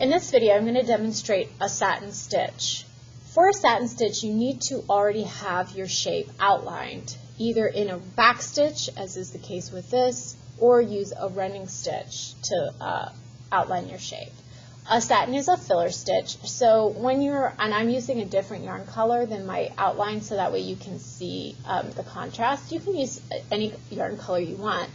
In this video, I'm going to demonstrate a satin stitch. For a satin stitch, you need to already have your shape outlined, either in a back stitch, as is the case with this, or use a running stitch to outline your shape. A satin is a filler stitch, so when and I'm using a different yarn color than my outline so that way you can see the contrast. You can use any yarn color you want.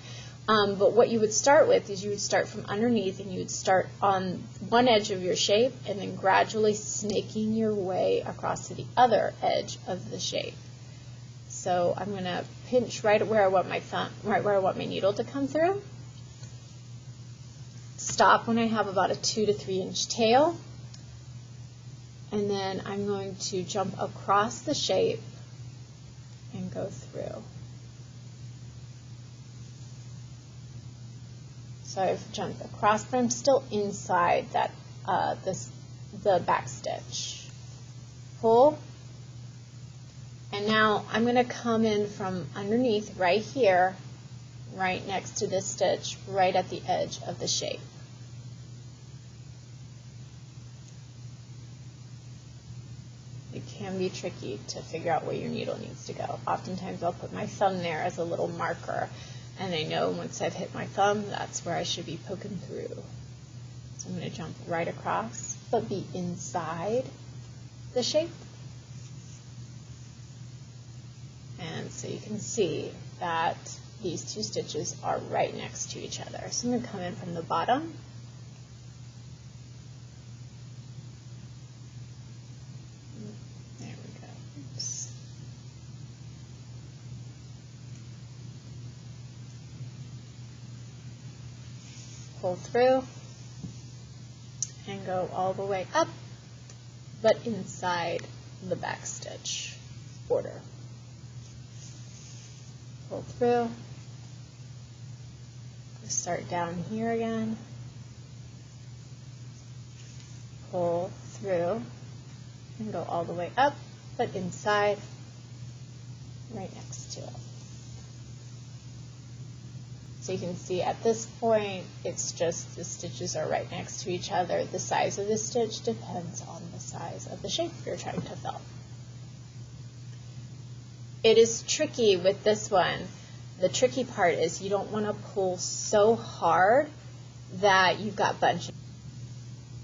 But what you would start with is you would start from underneath and you would start on one edge of your shape and then gradually snaking your way across to the other edge of the shape. So I'm going to pinch right where I want my needle to come through. Stop when I have about a 2 to 3 inch tail. And then I'm going to jump across the shape and go through. So I've jumped across, but I'm still inside that the back stitch. Pull, and now I'm going to come in from underneath right here, right next to this stitch, right at the edge of the shape. It can be tricky to figure out where your needle needs to go. Oftentimes I'll put my thumb there as a little marker. And I know once I've hit my thumb, that's where I should be poking through. So I'm going to jump right across, but be inside the shape. And so you can see that these two stitches are right next to each other. So I'm going to come in from the bottom. There we go. Oops. Pull through and go all the way up, but inside the back stitch border. Pull through, start down here again, pull through and go all the way up, but inside, right next to it. So you can see at this point, it's just the stitches are right next to each other. The size of the stitch depends on the size of the shape you're trying to fill. It is tricky with this one. The tricky part is you don't want to pull so hard that you've got bunching.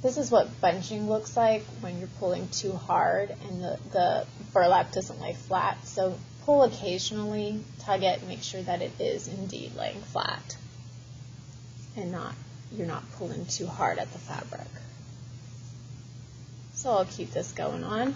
This is what bunching looks like when you're pulling too hard and the burlap doesn't lay flat. So pull occasionally, tug it, and make sure that it is indeed laying flat and you're not pulling too hard at the fabric. So I'll keep this going on.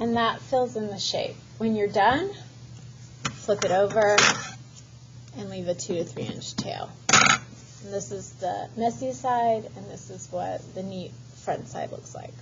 And that fills in the shape. When you're done, flip it over and leave a 2 to 3 inch tail. And this is the messy side, and this is what the neat front side looks like.